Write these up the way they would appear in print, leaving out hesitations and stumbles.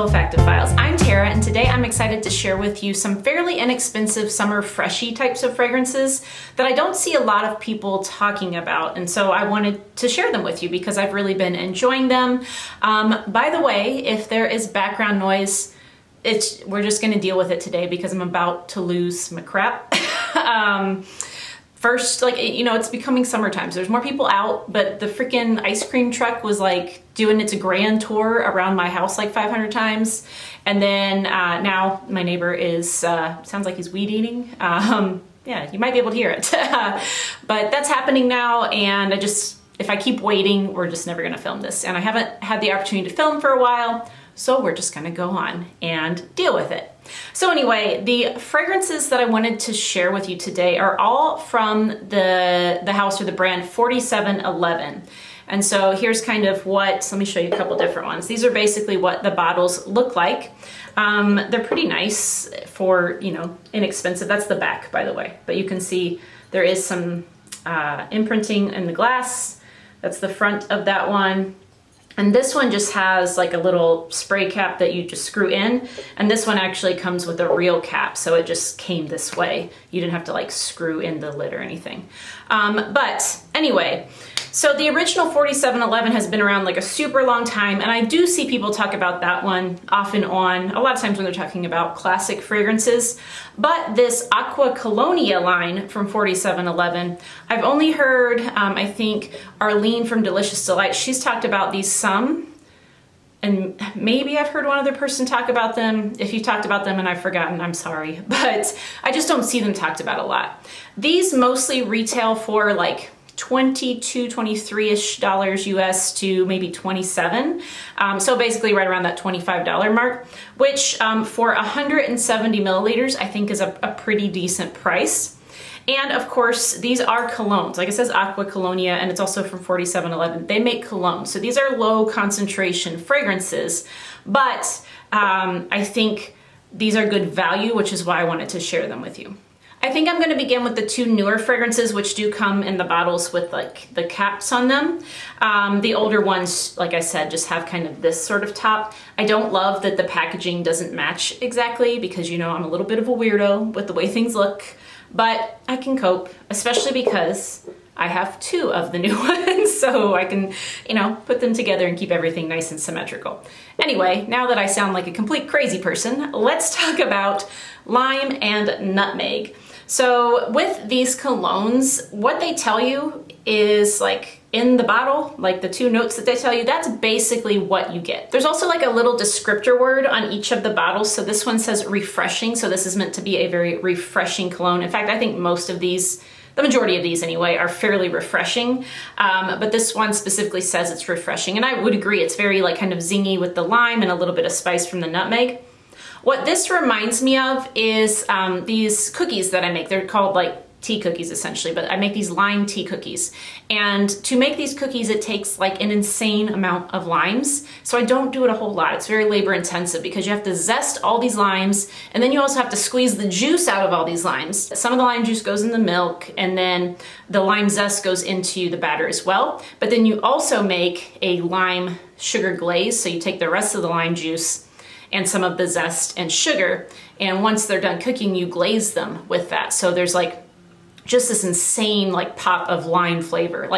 Olfactofiles. I'm Tara, and today I'm excited to share with you some fairly inexpensive summer freshy types of fragrances that I don't see a lot of people talking about, and so I wanted to share them with you because I've really been enjoying them. By the way, if there is background noise, we're just going to deal with it today because I'm about to lose my crap. First, it's becoming summertime, so there's more people out, but the freaking ice cream truck was doing its grand tour around my house 500 times. And then now my neighbor is, sounds like he's weed eating. Yeah, you might be able to hear it. But that's happening now, and if I keep waiting, we're just never gonna film this. And I haven't had the opportunity to film for a while, so we're just gonna go on and deal with it. So anyway, the fragrances that I wanted to share with you today are all from the house or the brand 4711. And so here's kind of let me show you a couple different ones. These are basically what the bottles look like. They're pretty nice for, inexpensive. That's the back, by the way. But you can see there is some imprinting in the glass. That's the front of that one. And this one just has a little spray cap that you just screw in. And this one actually comes with a real cap. So it just came this way. You didn't have to screw in the lid or anything. But anyway, so the original 4711 has been around a super long time. And I do see people talk about that one off and on, a lot of times when they're talking about classic fragrances. But this Acqua Colonia line from 4711, I've only heard, I think, Arlene from Delicious Delight, she's talked about these some. And maybe I've heard one other person talk about them. If you talked about them and I've forgotten, I'm sorry. But I just don't see them talked about a lot. These mostly retail for $22, $23-ish US to maybe 27. So basically right around that $25 mark, which for 170 milliliters, I think is a pretty decent price. And of course, these are colognes. It says Acqua Colonia, and it's also from 4711. They make colognes. So these are low concentration fragrances, but I think these are good value, which is why I wanted to share them with you. I think I'm going to begin with the two newer fragrances, which do come in the bottles with the caps on them. The older ones, like I said, just have kind of this sort of top. I don't love that the packaging doesn't match exactly because, I'm a little bit of a weirdo with the way things look, but I can cope, especially because I have two of the new ones, so I can, put them together and keep everything nice and symmetrical. Anyway, now that I sound like a complete crazy person, let's talk about lime and nutmeg. So with these colognes, what they tell you is in the bottle, the two notes that they tell you, that's basically what you get. There's also a little descriptor word on each of the bottles. So this one says refreshing. So this is meant to be a very refreshing cologne. In fact, I think most of these, the majority of these anyway, are fairly refreshing. But this one specifically says it's refreshing. And I would agree, it's very kind of zingy with the lime and a little bit of spice from the nutmeg. What this reminds me of is these cookies that I make. They're called tea cookies essentially, but I make these lime tea cookies. And to make these cookies, it takes an insane amount of limes. So I don't do it a whole lot. It's very labor intensive because you have to zest all these limes, and then you also have to squeeze the juice out of all these limes. Some of the lime juice goes in the milk, and then the lime zest goes into the batter as well. But then you also make a lime sugar glaze. So you take the rest of the lime juice and some of the zest and sugar, and once they're done cooking, you glaze them with that. So there's just this insane pop of lime flavor.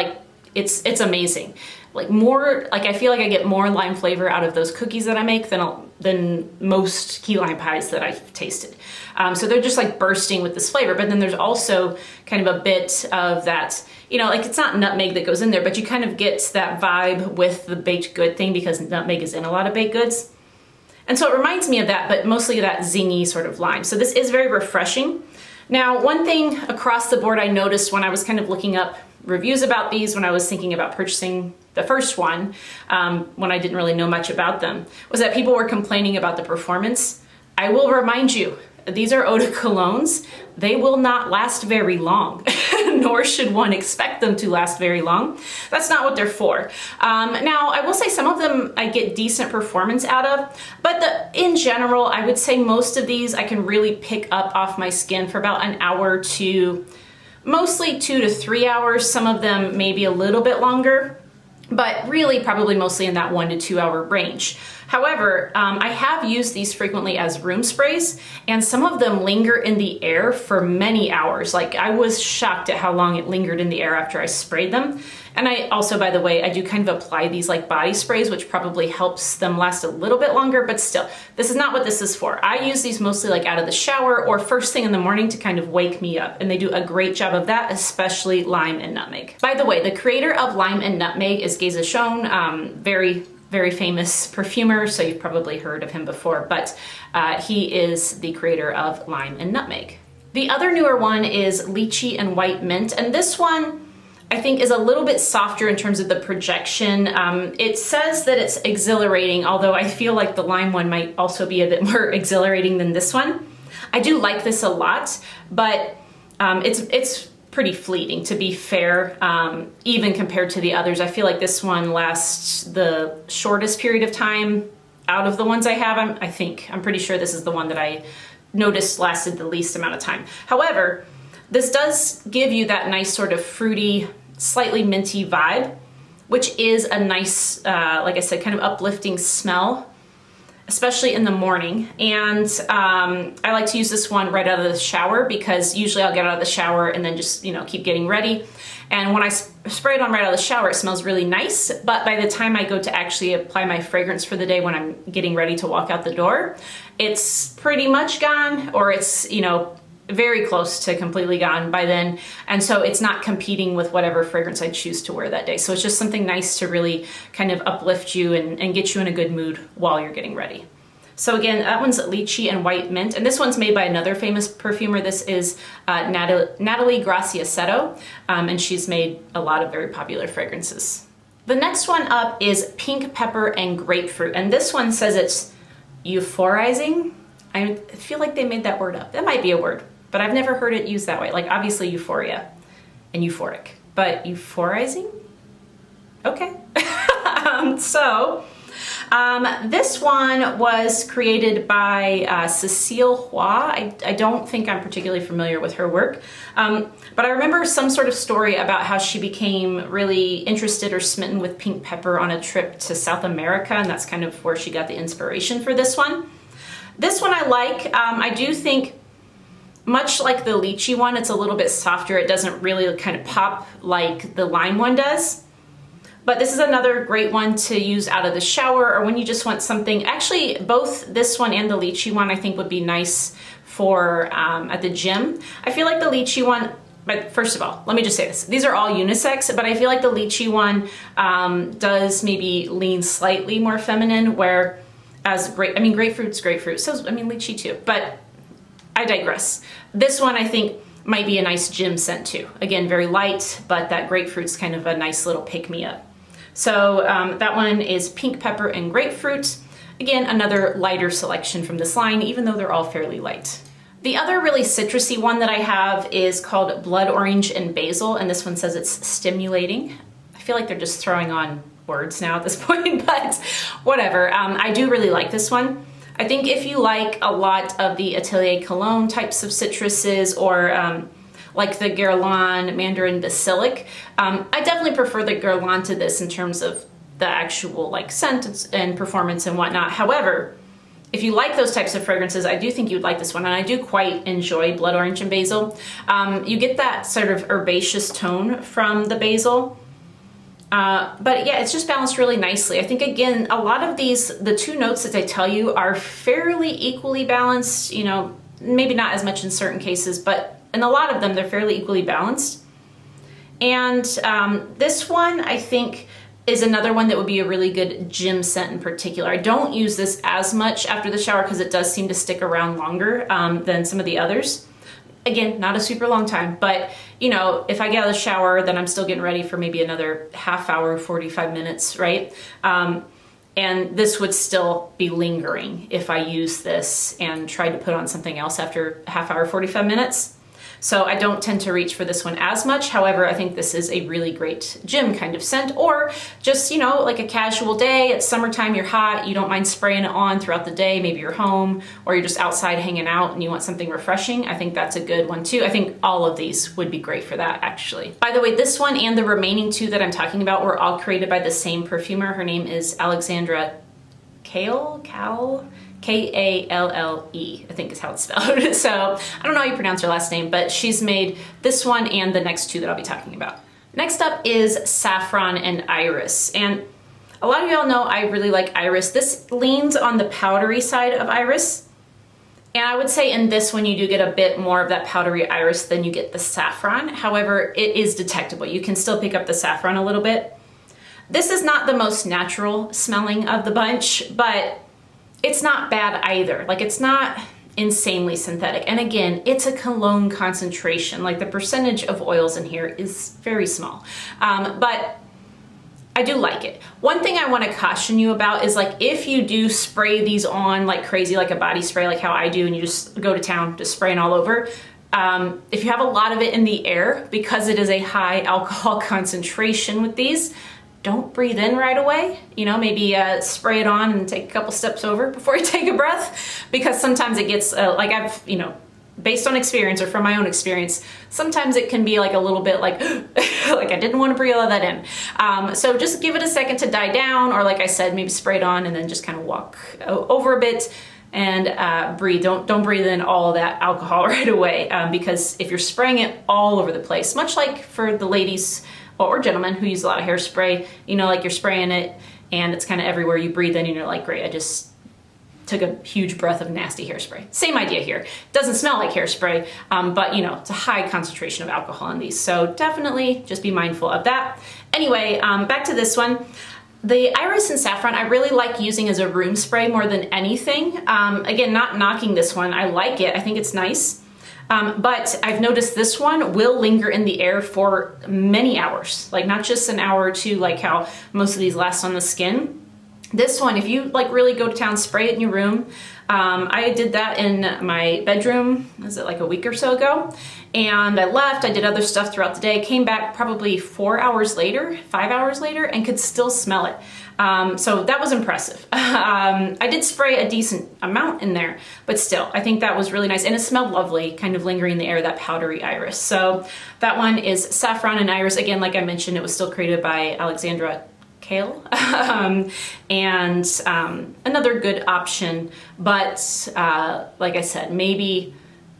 It's amazing. I feel I get more lime flavor out of those cookies that I make than most key lime pies that I've tasted. So they're just bursting with this flavor, but then there's also kind of a bit of that, it's not nutmeg that goes in there, but you kind of get that vibe with the baked good thing because nutmeg is in a lot of baked goods. And so it reminds me of that, but mostly that zingy sort of lime. So this is very refreshing. Now, one thing across the board I noticed when I was kind of looking up reviews about these, when I was thinking about purchasing the first one, when I didn't really know much about them, was that people were complaining about the performance. I will remind you, these are eau de colognes. They will not last very long, nor should one expect them to last very long. That's not what they're for. Now, I will say some of them I get decent performance out of, but in general, I would say most of these I can really pick up off my skin for about an hour to mostly 2 to 3 hours. Some of them maybe a little bit longer. but really probably mostly in that 1 to 2 hour range. However, I have used these frequently as room sprays, and some of them linger in the air for many hours. Like, I was shocked at how long it lingered in the air after I sprayed them. And I also, by the way, I do kind of apply these like body sprays, which probably helps them last a little bit longer, but still, this is not what this is for. I use these mostly like out of the shower or first thing in the morning to kind of wake me up, and they do a great job of that, especially Lime and Nutmeg. By the way, the creator of Lime and Nutmeg is Geza Schoen, very famous perfumer, so you've probably heard of him before, but he is the creator of Lime and Nutmeg. The other newer one is Lychee and White Mint, and this one I think is a little bit softer in terms of the projection. It says that it's exhilarating, although I feel like the lime one might also be a bit more exhilarating than this one. I do like this a lot, but it's pretty fleeting, to be fair, even compared to the others. I feel like this one lasts the shortest period of time out of the ones I have. I'm pretty sure this is the one that I noticed lasted the least amount of time. However, this does give you that nice sort of fruity, slightly minty vibe, which is a nice, like I said, kind of uplifting smell, especially in the morning. And I like to use this one right out of the shower, because usually I'll get out of the shower and then just, keep getting ready. And when I spray it on right out of the shower, it smells really nice. But by the time I go to actually apply my fragrance for the day, when I'm getting ready to walk out the door, it's pretty much gone, or it's, very close to completely gone by then. And so it's not competing with whatever fragrance I choose to wear that day. So it's just something nice to really kind of uplift you and get you in a good mood while you're getting ready. So again, that one's Lychee and White Mint, and this one's made by another famous perfumer. This is Natalie Graciesetto, and she's made a lot of very popular fragrances. The next one up is Pink Pepper and Grapefruit, and this one says it's euphorizing. I feel like they made that word up. That might be a word, but I've never heard it used that way. Like, obviously euphoria and euphoric, but euphorizing? Okay. This one was created by Cecile Hua. I don't think I'm particularly familiar with her work, but I remember some sort of story about how she became really interested or smitten with pink pepper on a trip to South America, and that's kind of where she got the inspiration for this one. This one I like. I do think, much like the lychee one, it's a little bit softer. It doesn't really kind of pop like the lime one does. But this is another great one to use out of the shower, or when you just want something. Actually, both this one and the lychee one I think would be nice for at the gym. I feel like the lychee one, but first of all, let me just say this. These are all unisex, but I feel like the lychee one does maybe lean slightly more feminine, grapefruit's grapefruit, so lychee too, but I digress. This one I think might be a nice gym scent too. Again, very light, but that grapefruit's kind of a nice little pick-me-up. So that one is Pink Pepper and Grapefruit. Again, another lighter selection from this line, even though they're all fairly light. The other really citrusy one that I have is called Blood Orange and Basil, and this one says it's stimulating. I feel like they're just throwing on words now at this point, but whatever. I do really like this one. I think if you like a lot of the Atelier Cologne types of citruses, or like the Guerlain Mandarin Basilic, I definitely prefer the Guerlain to this in terms of the actual like scent and performance and whatnot. However, if you like those types of fragrances, I do think you'd like this one, and I do quite enjoy Blood Orange and Basil. You get that sort of herbaceous tone from the basil. But yeah, it's just balanced really nicely. I think, again, a lot of these, the two notes that I tell you, are fairly equally balanced, maybe not as much in certain cases, but in a lot of them, they're fairly equally balanced. And this one, I think, is another one that would be a really good gym scent in particular. I don't use this as much after the shower because it does seem to stick around longer than some of the others. Again, not a super long time, but if I get out of the shower, then I'm still getting ready for maybe another half hour, 45 minutes, right? And this would still be lingering if I use this and tried to put on something else after half hour, 45 minutes. So I don't tend to reach for this one as much. However, I think this is a really great gym kind of scent, or just, you know, like a casual day. It's summertime, you're hot, you don't mind spraying it on throughout the day. Maybe you're home or you're just outside hanging out and you want something refreshing. I think that's a good one too. I think all of these would be great for that, actually. By the way, this one and the remaining two that I'm talking about were all created by the same perfumer. Her name is Alexandra Kale, K-A-L-L-E, I think is how it's spelled. So I don't know how you pronounce her last name, but she's made this one and the next two that I'll be talking about. Next up is Saffron and Iris. And a lot of y'all know I really like Iris. This leans on the powdery side of Iris. And I would say in this one, you do get a bit more of that powdery iris than you get the saffron. However, it is detectable. You can still pick up the saffron a little bit. This is not the most natural smelling of the bunch, but it's not bad either. Like, it's not insanely synthetic. And again, it's a cologne concentration. Like, the percentage of oils in here is very small. But I do like it. One thing I want to caution you about is, like, if you do spray these on like crazy, like a body spray, like how I do, and you just go to town just spraying all over, if you have a lot of it in the air, because it is a high alcohol concentration with these, don't breathe in right away. You know, maybe spray it on and take a couple steps over before you take a breath, because sometimes it gets like, I've, you know, based on experience or from my own experience, sometimes it can be like a little bit like, like I didn't want to breathe all that in. So just give it a second to die down, or like I said, maybe spray it on and then just kind of walk over a bit and breathe. Don't breathe in all that alcohol right away, because if you're spraying it all over the place, much like for the ladies or gentlemen who use a lot of hairspray, you know, like you're spraying it and it's kind of everywhere, you breathe in and you're like, great, I just took a huge breath of nasty hairspray. Same idea here. It doesn't smell like hairspray, but you know, it's a high concentration of alcohol in these. So definitely just be mindful of that. Anyway, back to this one. The Iris and Saffron, I really like using as a room spray more than anything. Again, not knocking this one. I like it. I think it's nice. But I've noticed this one will linger in the air for many hours, like not just an hour or two, like how most of these last on the skin. This one, if you like really go to town, spray it in your room. I did that in my bedroom, was it like a week or so ago? And I left, I did other stuff throughout the day, came back probably 4 hours later, 5 hours later, and could still smell it. So that was impressive. I did spray a decent amount in there, but still, I think that was really nice. And it smelled lovely, kind of lingering in the air, that powdery iris. So that one is Saffron and Iris. Again, like I mentioned, it was still created by Alexandra Kale. And another good option, but like I said, maybe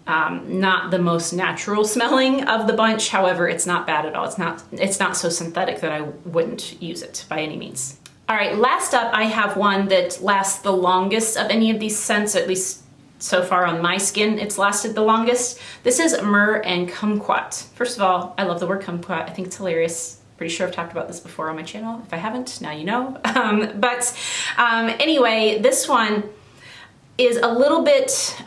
not the most natural smelling of the bunch. However, it's not bad at all. It's not so synthetic that I wouldn't use it by any means. All right, last up, I have one that lasts the longest of any of these scents, at least so far on my skin, it's lasted the longest. This is Myrrh and Kumquat. First of all, I love the word kumquat. I think it's hilarious. Pretty sure I've talked about this before on my channel. If I haven't, now you know. Anyway, this one is a little bit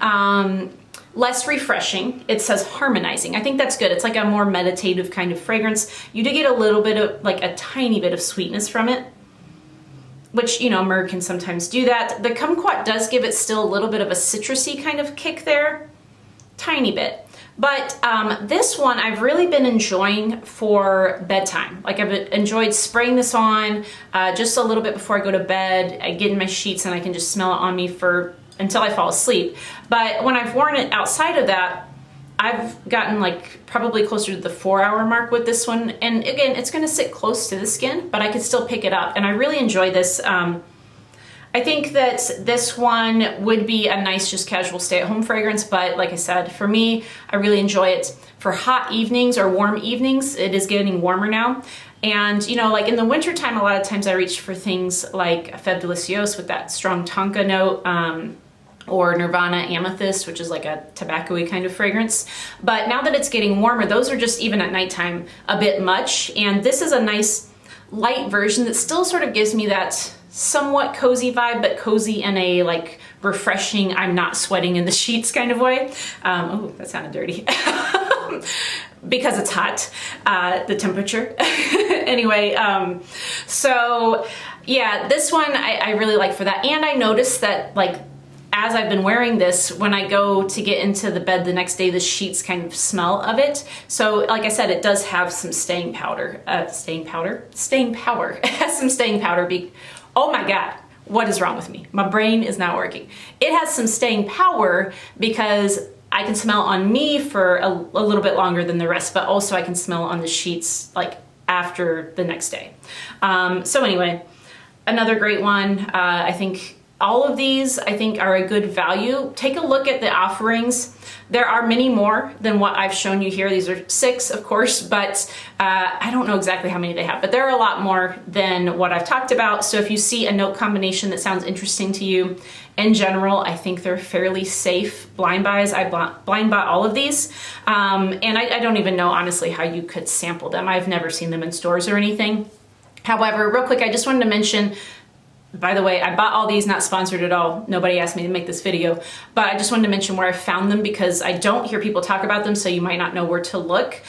less refreshing. It says harmonizing. I think that's good. It's like a more meditative kind of fragrance. You do get a little bit of, like a tiny bit of sweetness from it, which, you know, myrrh can sometimes do that. The kumquat does give it still a little bit of a citrusy kind of kick there, tiny bit. But this one I've really been enjoying for bedtime. Like, I've enjoyed spraying this on just a little bit before I go to bed. I get in my sheets and I can just smell it on me until I fall asleep. But when I've worn it outside of that, I've gotten like probably closer to the 4-hour mark with this one. And again, it's gonna sit close to the skin, but I can still pick it up. And I really enjoy this. I think that this one would be a nice, just casual stay-at-home fragrance, but like I said, for me, I really enjoy it for hot evenings or warm evenings. It is getting warmer now. And, you know, like in the wintertime, a lot of times I reach for things like Fève Délicieuse with that strong tonka note, or Nirvana Amethyst, which is like a tobacco-y kind of fragrance. But now that it's getting warmer, those are just, even at nighttime, a bit much. And this is a nice light version that still sort of gives me that somewhat cozy vibe, but cozy in a like refreshing, I'm not sweating in the sheets kind of way. Oh, that sounded dirty. Because it's hot, the temperature. Anyway, so yeah, this one I really like for that. And I noticed that like as I've been wearing this, when I go to get into the bed the next day, the sheets kind of smell of it. So like I said, it does have some staying power. Staying power? Staying power. It has some staying powder. Oh my God. What is wrong with me? My brain is not working. It has some staying power because I can smell on me for a little bit longer than the rest, but also I can smell on the sheets like after the next day. So anyway, another great one. I think all of these, I think, are a good value. Take a look at the offerings. There are many more than what I've shown you here. These are 6, of course, but I don't know exactly how many they have, but there are a lot more than what I've talked about. So if you see a note combination that sounds interesting to you, in general, I think they're fairly safe blind buys. I blind bought all of these, and I don't even know, honestly, how you could sample them. I've never seen them in stores or anything. However, real quick, I just wanted to mention, by the way, I bought all these, not sponsored at all. Nobody asked me to make this video, but I just wanted to mention where I found them because I don't hear people talk about them, so you might not know where to look.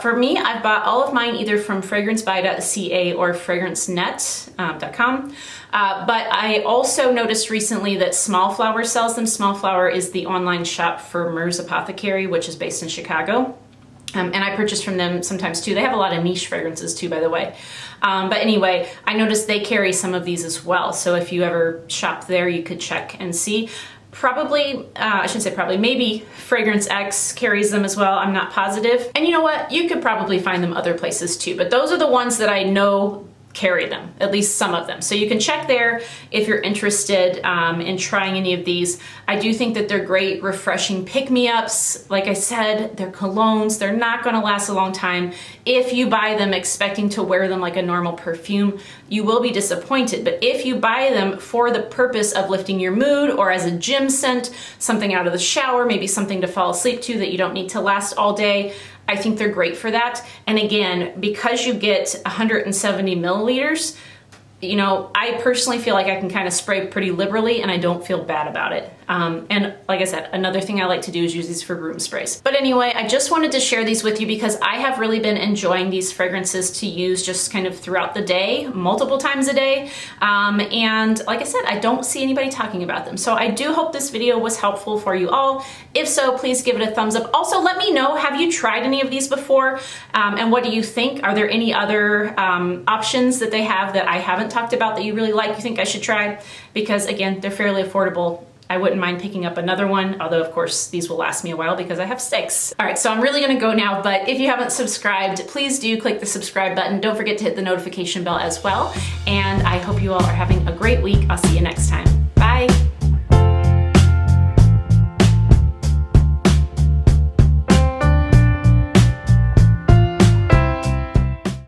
For me, I've bought all of mine either from fragrancebuy.ca or fragrancenet.com. But I also noticed recently that Small Flower sells them. Small Flower is the online shop for Myrrh's Apothecary, which is based in Chicago. And I purchase from them sometimes too. They have a lot of niche fragrances too, by the way. But anyway, I noticed they carry some of these as well. So if you ever shop there, you could check and see. Probably, I shouldn't say probably, maybe Fragrance X carries them as well. I'm not positive. And you know what? You could probably find them other places too. But those are the ones that I know carry them, at least some of them. So you can check there if you're interested in trying any of these. I do think that they're great, refreshing pick-me-ups. Like I said, they're colognes. They're not gonna last a long time. If you buy them expecting to wear them like a normal perfume, you will be disappointed. But if you buy them for the purpose of lifting your mood or as a gym scent, something out of the shower, maybe something to fall asleep to that you don't need to last all day, I think they're great for that. And again, because you get 170 milliliters, you know, I personally feel like I can kind of spray pretty liberally and I don't feel bad about it. And like I said, another thing I like to do is use these for room sprays. But anyway, I just wanted to share these with you because I have really been enjoying these fragrances to use just kind of throughout the day, multiple times a day. And like I said, I don't see anybody talking about them. So I do hope this video was helpful for you all. If so, please give it a thumbs up. Also, let me know, have you tried any of these before? And what do you think? Are there any other options that they have that I haven't talked about that you really like, you think I should try? Because again, they're fairly affordable. I wouldn't mind picking up another one, although of course these will last me a while because I have 6. All right, so I'm really gonna go now, but if you haven't subscribed, please do click the subscribe button. Don't forget to hit the notification bell as well. And I hope you all are having a great week. I'll see you next time. Bye.